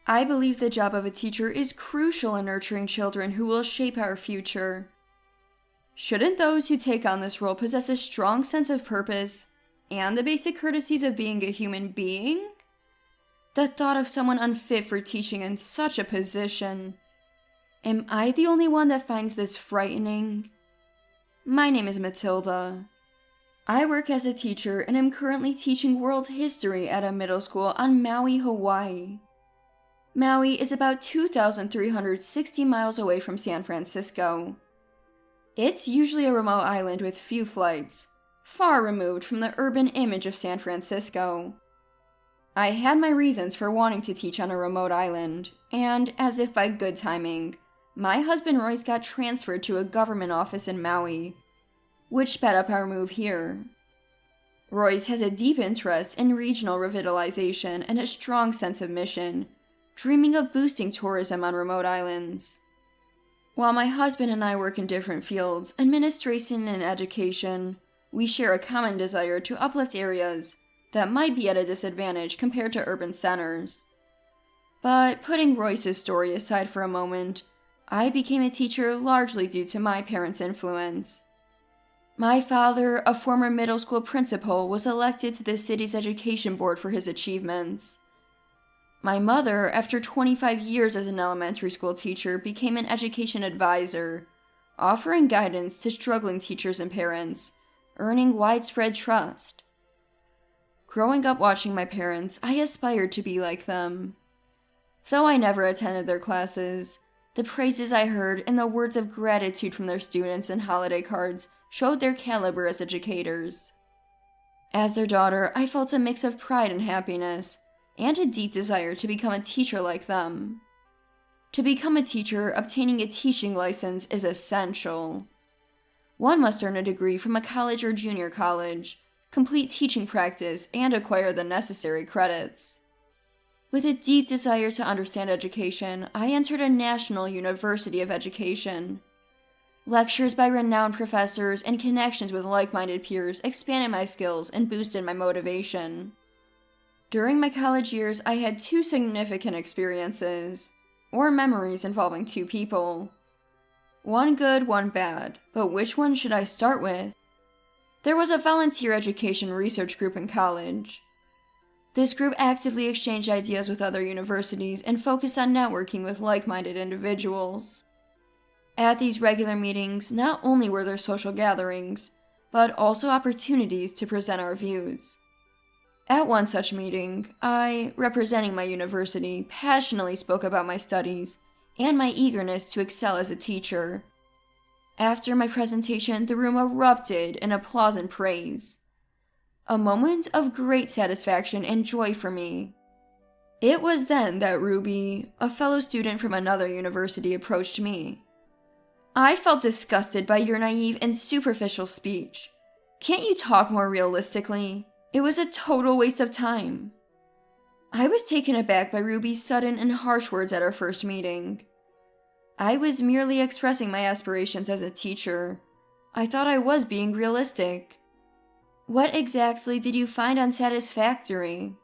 I believe the job of a teacher is crucial in nurturing children who will shape our future. Shouldn't those who take on this role possess a strong sense of purpose and the basic courtesies of being a human being? The thought of someone unfit for teaching in such a position. Am I the only one that finds this frightening? My name is Matilda. I work as a teacher and am currently teaching world history at a middle school on Maui, Hawaii. Maui is about 2,360 miles away from San Francisco. It's usually a remote island with few flights, far removed from the urban image of San Francisco. I had my reasons for wanting to teach on a remote island, and as if by good timing, my husband Royce got transferred to a government office in Maui, which sped up our move here. Royce has a deep interest in regional revitalization and a strong sense of mission, dreaming of boosting tourism on remote islands. While my husband and I work in different fields, administration and education, we share a common desire to uplift areas that might be at a disadvantage compared to urban centers. But putting Royce's story aside for a moment, I became a teacher largely due to my parents' influence. My father, a former middle school principal, was elected to the city's education board for his achievements. My mother, after 25 years as an elementary school teacher, became an education advisor, offering guidance to struggling teachers and parents, earning widespread trust. Growing up watching my parents, I aspired to be like them. Though I never attended their classes, the praises I heard and the words of gratitude from their students and holiday cards showed their caliber as educators. As their daughter, I felt a mix of pride and happiness, and a deep desire to become a teacher like them. To become a teacher, obtaining a teaching license is essential. One must earn a degree from a college or junior college, complete teaching practice, and acquire the necessary credits. With a deep desire to understand education, I entered a national university of education. Lectures by renowned professors and connections with like-minded peers expanded my skills and boosted my motivation. During my college years, I had two significant experiences, or memories involving two people. One good, one bad, but which one should I start with? There was a volunteer education research group in college. This group actively exchanged ideas with other universities and focused on networking with like-minded individuals. At these regular meetings, not only were there social gatherings, but also opportunities to present our views. At one such meeting, I, representing my university, passionately spoke about my studies and my eagerness to excel as a teacher. After my presentation, the room erupted in applause and praise. A moment of great satisfaction and joy for me. It was then that Ruby, a fellow student from another university, approached me. I felt disgusted by your naive and superficial speech. Can't you talk more realistically? It was a total waste of time. I was taken aback by Ruby's sudden and harsh words at our first meeting. I was merely expressing my aspirations as a teacher. I thought I was being realistic. What exactly did you find unsatisfactory?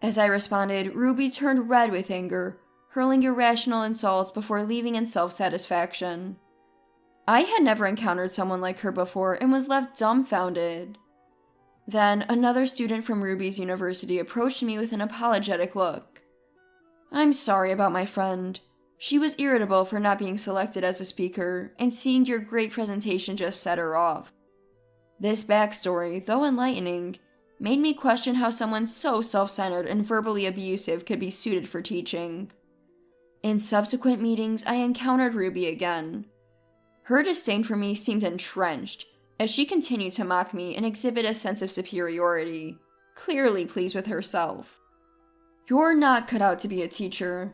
As I responded, Ruby turned red with anger, hurling irrational insults before leaving in self-satisfaction. I had never encountered someone like her before and was left dumbfounded. Then, another student from Ruby's university approached me with an apologetic look. I'm sorry about my friend. She was irritable for not being selected as a speaker, and seeing your great presentation just set her off. This backstory, though enlightening, made me question how someone so self-centered and verbally abusive could be suited for teaching. In subsequent meetings, I encountered Ruby again. Her disdain for me seemed entrenched, as she continued to mock me and exhibit a sense of superiority, clearly pleased with herself. You're not cut out to be a teacher.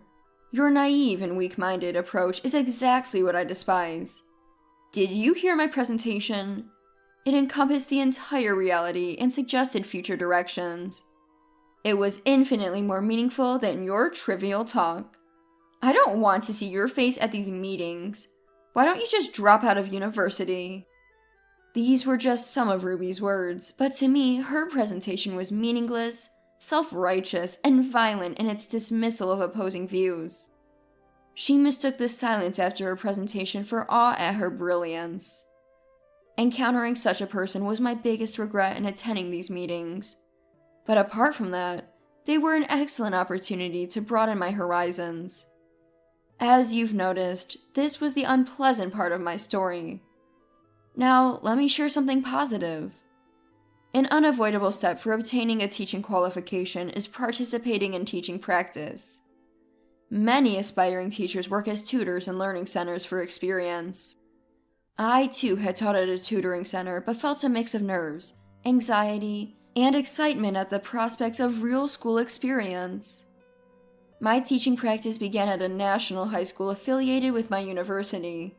Your naive and weak-minded approach is exactly what I despise. Did you hear my presentation? It encompassed the entire reality and suggested future directions. It was infinitely more meaningful than your trivial talk. I don't want to see your face at these meetings. Why don't you just drop out of university? These were just some of Ruby's words, but to me, her presentation was meaningless, self-righteous, and violent in its dismissal of opposing views. She mistook the silence after her presentation for awe at her brilliance. Encountering such a person was my biggest regret in attending these meetings. But apart from that, they were an excellent opportunity to broaden my horizons. As you've noticed, this was the unpleasant part of my story. Now, let me share something positive. An unavoidable step for obtaining a teaching qualification is participating in teaching practice. Many aspiring teachers work as tutors in learning centers for experience. I, too, had taught at a tutoring center, but felt a mix of nerves, anxiety, and excitement at the prospect of real school experience. My teaching practice began at a national high school affiliated with my university,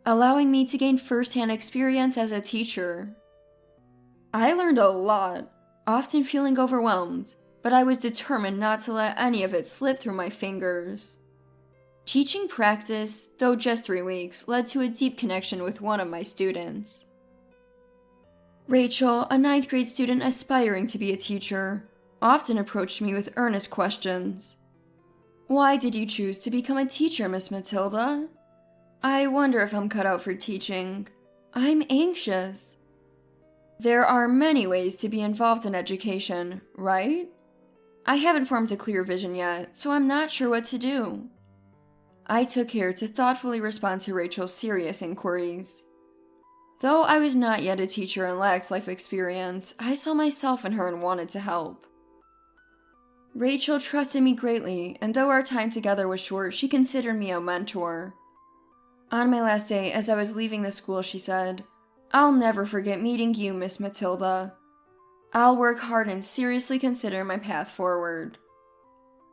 allowing me to gain first-hand experience as a teacher. I learned a lot, often feeling overwhelmed, but I was determined not to let any of it slip through my fingers. Teaching practice, though just 3 weeks, led to a deep connection with one of my students. Rachel, a 9th grade student aspiring to be a teacher, often approached me with earnest questions. "Why did you choose to become a teacher, Miss Matilda? I wonder if I'm cut out for teaching. I'm anxious." There are many ways to be involved in education, right? I haven't formed a clear vision yet, so I'm not sure what to do. I took care to thoughtfully respond to Rachel's serious inquiries. Though I was not yet a teacher and lacked life experience, I saw myself in her and wanted to help. Rachel trusted me greatly, and though our time together was short, she considered me a mentor. On my last day, as I was leaving the school, she said, "I'll never forget meeting you, Miss Matilda. I'll work hard and seriously consider my path forward."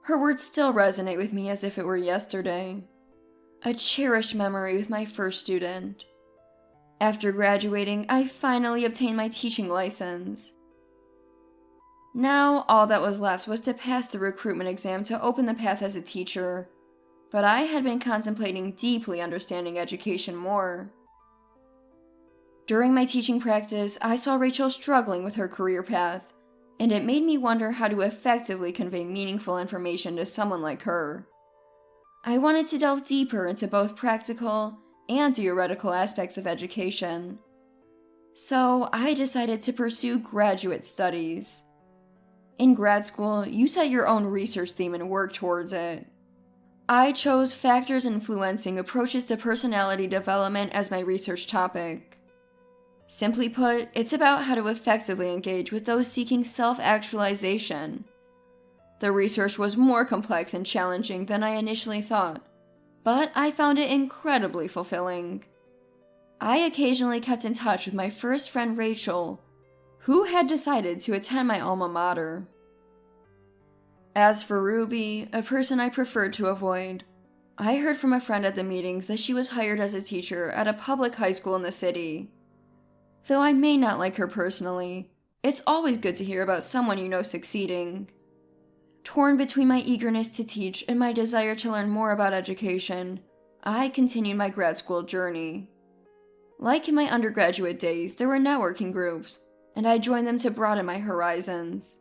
Her words still resonate with me as if it were yesterday. A cherished memory with my first student. After graduating, I finally obtained my teaching license. Now, all that was left was to pass the recruitment exam to open the path as a teacher, but I had been contemplating deeply understanding education more. During my teaching practice, I saw Rachel struggling with her career path, and it made me wonder how to effectively convey meaningful information to someone like her. I wanted to delve deeper into both practical and theoretical aspects of education. So I decided to pursue graduate studies. In grad school, you set your own research theme and work towards it. I chose factors influencing approaches to personality development as my research topic. Simply put, it's about how to effectively engage with those seeking self-actualization. The research was more complex and challenging than I initially thought, but I found it incredibly fulfilling. I occasionally kept in touch with my first friend Rachel, who had decided to attend my alma mater. As for Ruby, a person I preferred to avoid, I heard from a friend at the meetings that she was hired as a teacher at a public high school in the city. Though I may not like her personally, it's always good to hear about someone you know succeeding. Torn between my eagerness to teach and my desire to learn more about education, I continued my grad school journey. Like in my undergraduate days, there were networking groups, and I joined them to broaden my horizons.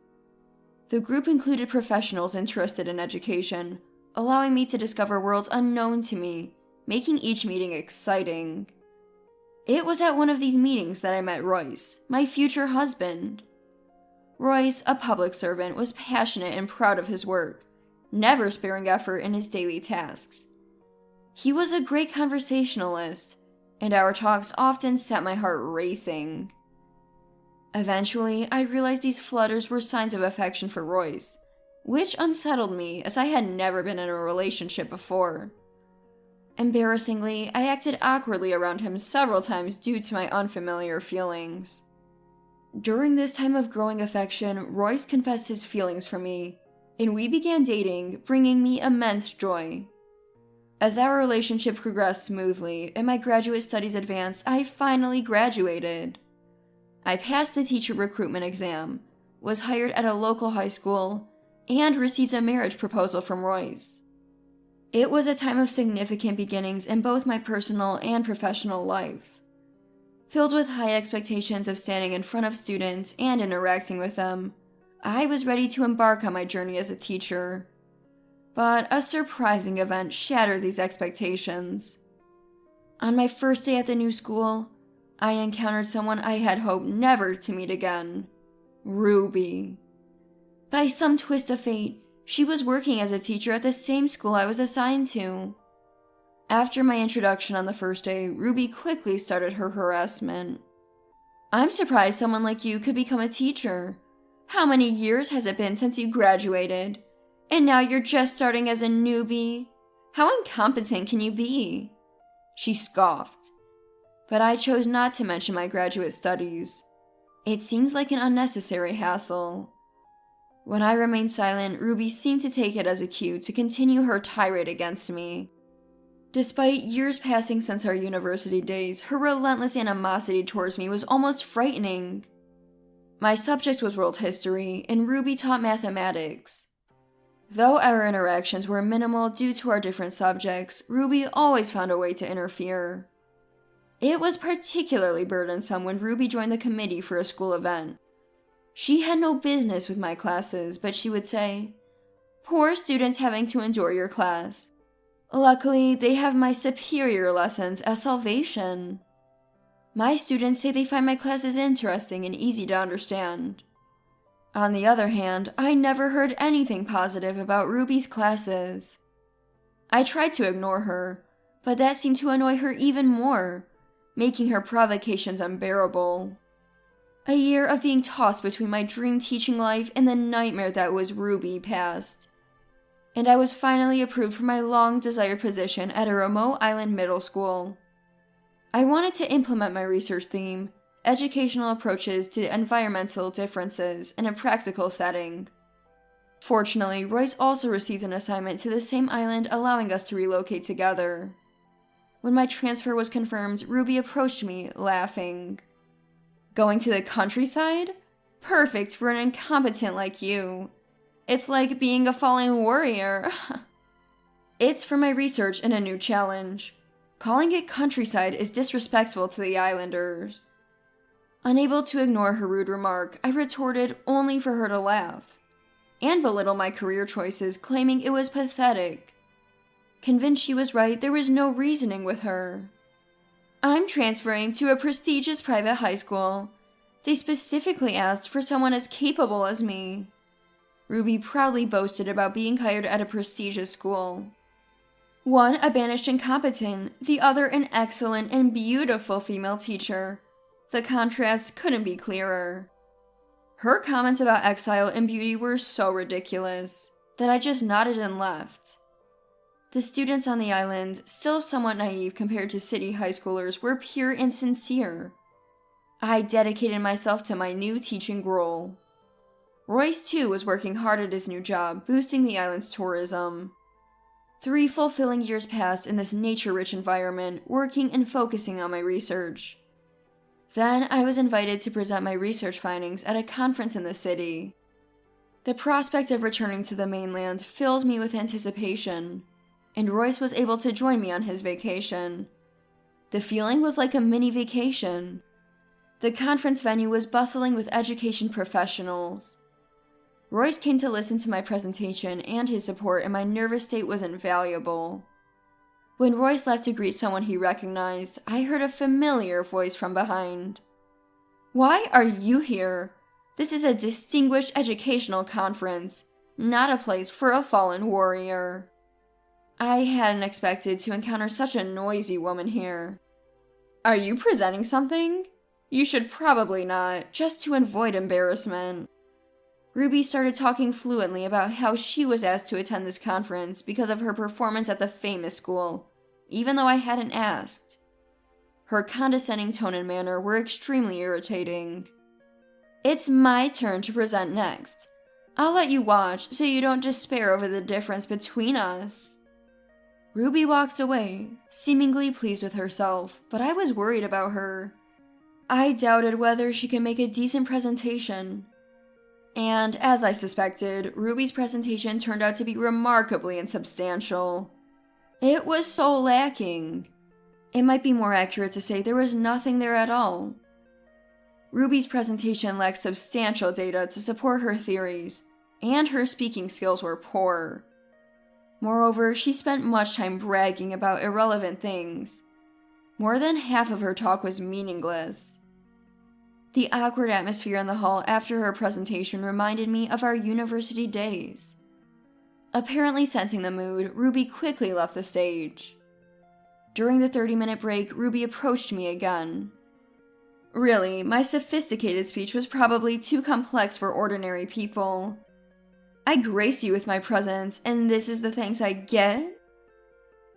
The group included professionals interested in education, allowing me to discover worlds unknown to me, making each meeting exciting. It was at one of these meetings that I met Royce, my future husband. Royce, a public servant, was passionate and proud of his work, never sparing effort in his daily tasks. He was a great conversationalist, and our talks often set my heart racing. Eventually, I realized these flutters were signs of affection for Royce, which unsettled me as I had never been in a relationship before. Embarrassingly, I acted awkwardly around him several times due to my unfamiliar feelings. During this time of growing affection, Royce confessed his feelings for me, and we began dating, bringing me immense joy. As our relationship progressed smoothly and my graduate studies advanced, I finally graduated. I passed the teacher recruitment exam, was hired at a local high school, and received a marriage proposal from Royce. It was a time of significant beginnings in both my personal and professional life. Filled with high expectations of standing in front of students and interacting with them, I was ready to embark on my journey as a teacher. But a surprising event shattered these expectations. On my first day at the new school, I encountered someone I had hoped never to meet again. Ruby. By some twist of fate, she was working as a teacher at the same school I was assigned to. After my introduction on the first day, Ruby quickly started her harassment. "I'm surprised someone like you could become a teacher. How many years has it been since you graduated? And now you're just starting as a newbie? How incompetent can you be?" She scoffed. But I chose not to mention my graduate studies. It seems like an unnecessary hassle. When I remained silent, Ruby seemed to take it as a cue to continue her tirade against me. Despite years passing since our university days, her relentless animosity towards me was almost frightening. My subject was world history, and Ruby taught mathematics. Though our interactions were minimal due to our different subjects, Ruby always found a way to interfere. It was particularly burdensome when Ruby joined the committee for a school event. She had no business with my classes, but she would say, "Poor students having to endure your class. Luckily, they have my superior lessons as salvation. My students say they find my classes interesting and easy to understand." On the other hand, I never heard anything positive about Ruby's classes. I tried to ignore her, but that seemed to annoy her even more, making her provocations unbearable. A year of being tossed between my dream teaching life and the nightmare that was Ruby passed. And I was finally approved for my long-desired position at a remote island middle school. I wanted to implement my research theme, educational approaches to environmental differences, in a practical setting. Fortunately, Royce also received an assignment to the same island, allowing us to relocate together. When my transfer was confirmed, Ruby approached me, laughing. "Going to the countryside? Perfect for an incompetent like you. It's like being a fallen warrior." "It's for my research and a new challenge. Calling it countryside is disrespectful to the islanders." Unable to ignore her rude remark, I retorted only for her to laugh, and belittle my career choices, claiming it was pathetic. Convinced she was right, there was no reasoning with her. "I'm transferring to a prestigious private high school. They specifically asked for someone as capable as me." Ruby proudly boasted about being hired at a prestigious school. One a banished incompetent, the other an excellent and beautiful female teacher. The contrast couldn't be clearer. Her comments about exile and beauty were so ridiculous that I just nodded and left. The students on the island, still somewhat naive compared to city high schoolers, were pure and sincere. I dedicated myself to my new teaching role. Royce, too, was working hard at his new job, boosting the island's tourism. 3 fulfilling years passed in this nature-rich environment, working and focusing on my research. Then I was invited to present my research findings at a conference in the city. The prospect of returning to the mainland filled me with anticipation, and Royce was able to join me on his vacation. The feeling was like a mini vacation. The conference venue was bustling with education professionals. Royce came to listen to my presentation, and his support in my nervous state was invaluable. When Royce left to greet someone he recognized, I heard a familiar voice from behind. "Why are you here? This is a distinguished educational conference, not a place for a fallen warrior." I hadn't expected to encounter such a noisy woman here. "Are you presenting something? You should probably not, just to avoid embarrassment." Ruby started talking fluently about how she was asked to attend this conference because of her performance at the famous school, even though I hadn't asked. Her condescending tone and manner were extremely irritating. "It's my turn to present next. I'll let you watch so you don't despair over the difference between us." Ruby walked away, seemingly pleased with herself, but I was worried about her. I doubted whether she could make a decent presentation. And, as I suspected, Ruby's presentation turned out to be remarkably insubstantial. It was so lacking. It might be more accurate to say there was nothing there at all. Ruby's presentation lacked substantial data to support her theories, and her speaking skills were poor. Moreover, she spent much time bragging about irrelevant things. More than half of her talk was meaningless. The awkward atmosphere in the hall after her presentation reminded me of our university days. Apparently sensing the mood, Ruby quickly left the stage. During the 30-minute break, Ruby approached me again. Really, my sophisticated speech was probably too complex for ordinary people. I grace you with my presence, and this is the thanks I get?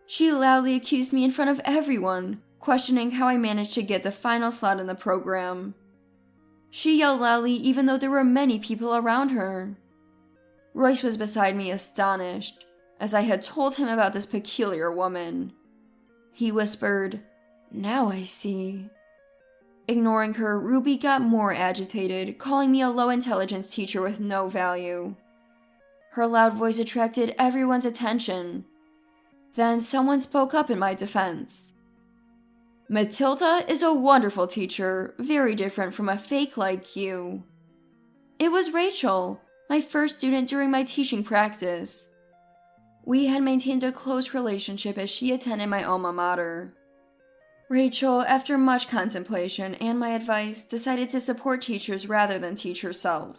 She loudly accused me in front of everyone, questioning how I managed to get the final slot in the program. She yelled loudly even though there were many people around her. Royce was beside me astonished, as I had told him about this peculiar woman. He whispered, "Now I see." Ignoring her, Ruby got more agitated, calling me a low-intelligence teacher with no value. Her loud voice attracted everyone's attention. Then someone spoke up in my defense. "Matilda is a wonderful teacher, very different from a fake like you." It was Rachel, my first student during my teaching practice. We had maintained a close relationship as she attended my alma mater. Rachel, after much contemplation and my advice, decided to support teachers rather than teach herself.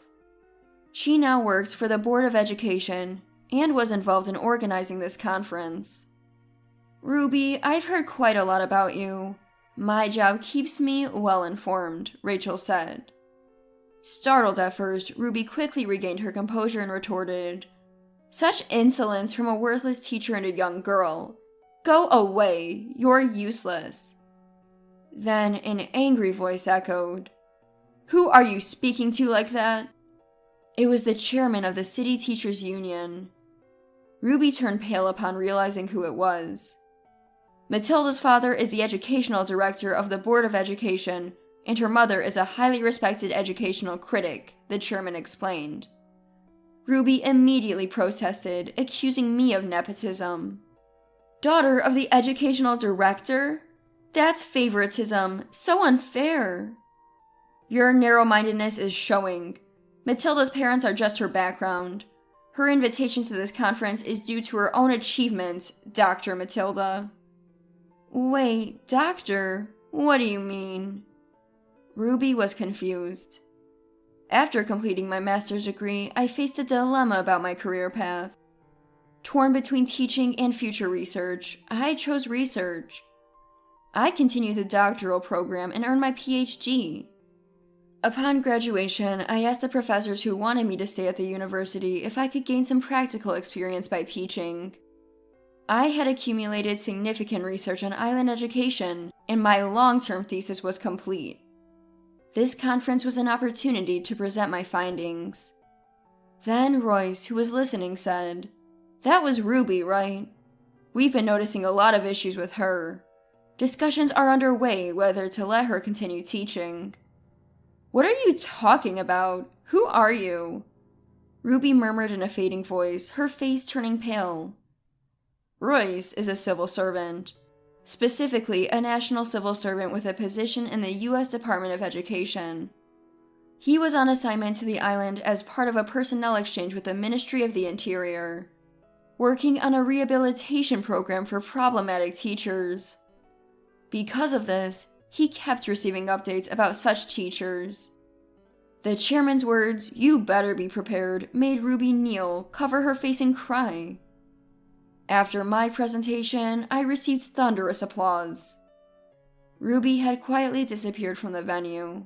She now worked for the Board of Education and was involved in organizing this conference. "Ruby, I've heard quite a lot about you. My job keeps me well informed," Rachel said. Startled at first, Ruby quickly regained her composure and retorted, "Such insolence from a worthless teacher and a young girl. Go away, you're useless." Then an angry voice echoed, "Who are you speaking to like that?" It was the chairman of the City Teachers Union. Ruby turned pale upon realizing who it was. "Matilda's father is the educational director of the Board of Education, and her mother is a highly respected educational critic," the chairman explained. Ruby immediately protested, accusing me of nepotism. "Daughter of the educational director? That's favoritism, so unfair." "Your narrow-mindedness is showing. Matilda's parents are just her background. Her invitation to this conference is due to her own achievement, Dr. Matilda." "Wait, doctor? What do you mean?" Ruby was confused. After completing my master's degree, I faced a dilemma about my career path. Torn between teaching and future research, I chose research. I continued the doctoral program and earned my PhD. Upon graduation, I asked the professors who wanted me to stay at the university if I could gain some practical experience by teaching. I had accumulated significant research on island education, and my long-term thesis was complete. This conference was an opportunity to present my findings. Then Royce, who was listening, said, "That was Ruby, right? We've been noticing a lot of issues with her. Discussions are underway whether to let her continue teaching." "What are you talking about? Who are you?" Ruby murmured in a fading voice, her face turning pale. "Royce is a civil servant. Specifically, a national civil servant with a position in the U.S. Department of Education. He was on assignment to the island as part of a personnel exchange with the Ministry of the Interior, working on a rehabilitation program for problematic teachers. Because of this, he kept receiving updates about such teachers. The chairman's words, "You better be prepared," made Ruby kneel, cover her face, and cry. After my presentation, I received thunderous applause. Ruby had quietly disappeared from the venue.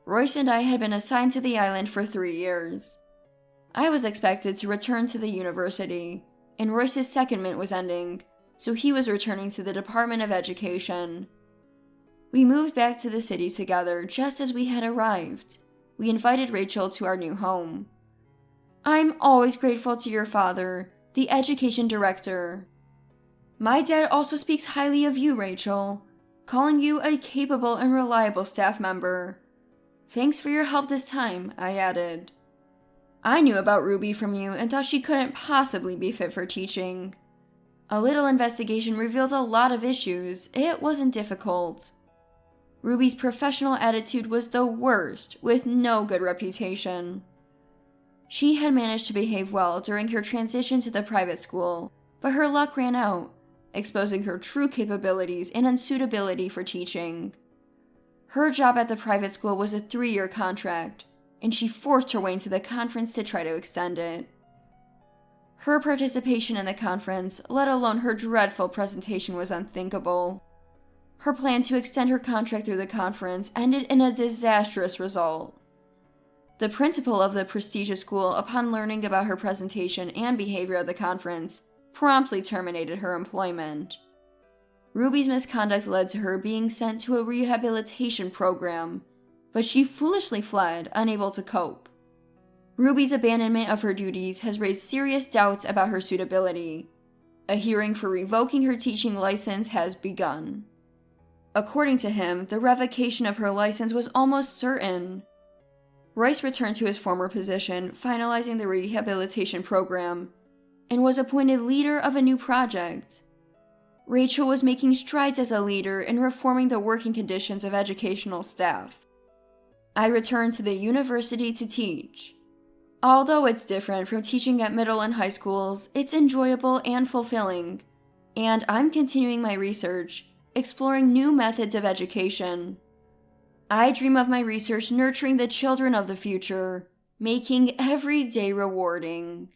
Royce and I had been assigned to the island for 3 years. I was expected to return to the university, and Royce's secondment was ending, so he was returning to the Department of Education. We moved back to the city together just as we had arrived. We invited Rachel to our new home. "I'm always grateful to your father, the education director. My dad also speaks highly of you, Rachel, calling you a capable and reliable staff member. Thanks for your help this time," I added. "I knew about Ruby from you and thought she couldn't possibly be fit for teaching. A little investigation revealed a lot of issues. It wasn't difficult." Ruby's professional attitude was the worst, with no good reputation. She had managed to behave well during her transition to the private school, but her luck ran out, exposing her true capabilities and unsuitability for teaching. Her job at the private school was a 3-year contract, and she forced her way into the conference to try to extend it. Her participation in the conference, let alone her dreadful presentation, was unthinkable. Her plan to extend her contract through the conference ended in a disastrous result. The principal of the prestigious school, upon learning about her presentation and behavior at the conference, promptly terminated her employment. Ruby's misconduct led to her being sent to a rehabilitation program, but she foolishly fled, unable to cope. Ruby's abandonment of her duties has raised serious doubts about her suitability. A hearing for revoking her teaching license has begun. According to him, the revocation of her license was almost certain. Royce returned to his former position, finalizing the rehabilitation program, and was appointed leader of a new project. Rachel was making strides as a leader in reforming the working conditions of educational staff. I returned to the university to teach. Although it's different from teaching at middle and high schools, it's enjoyable and fulfilling, and I'm continuing my research, exploring new methods of education. I dream of my research nurturing the children of the future, making every day rewarding.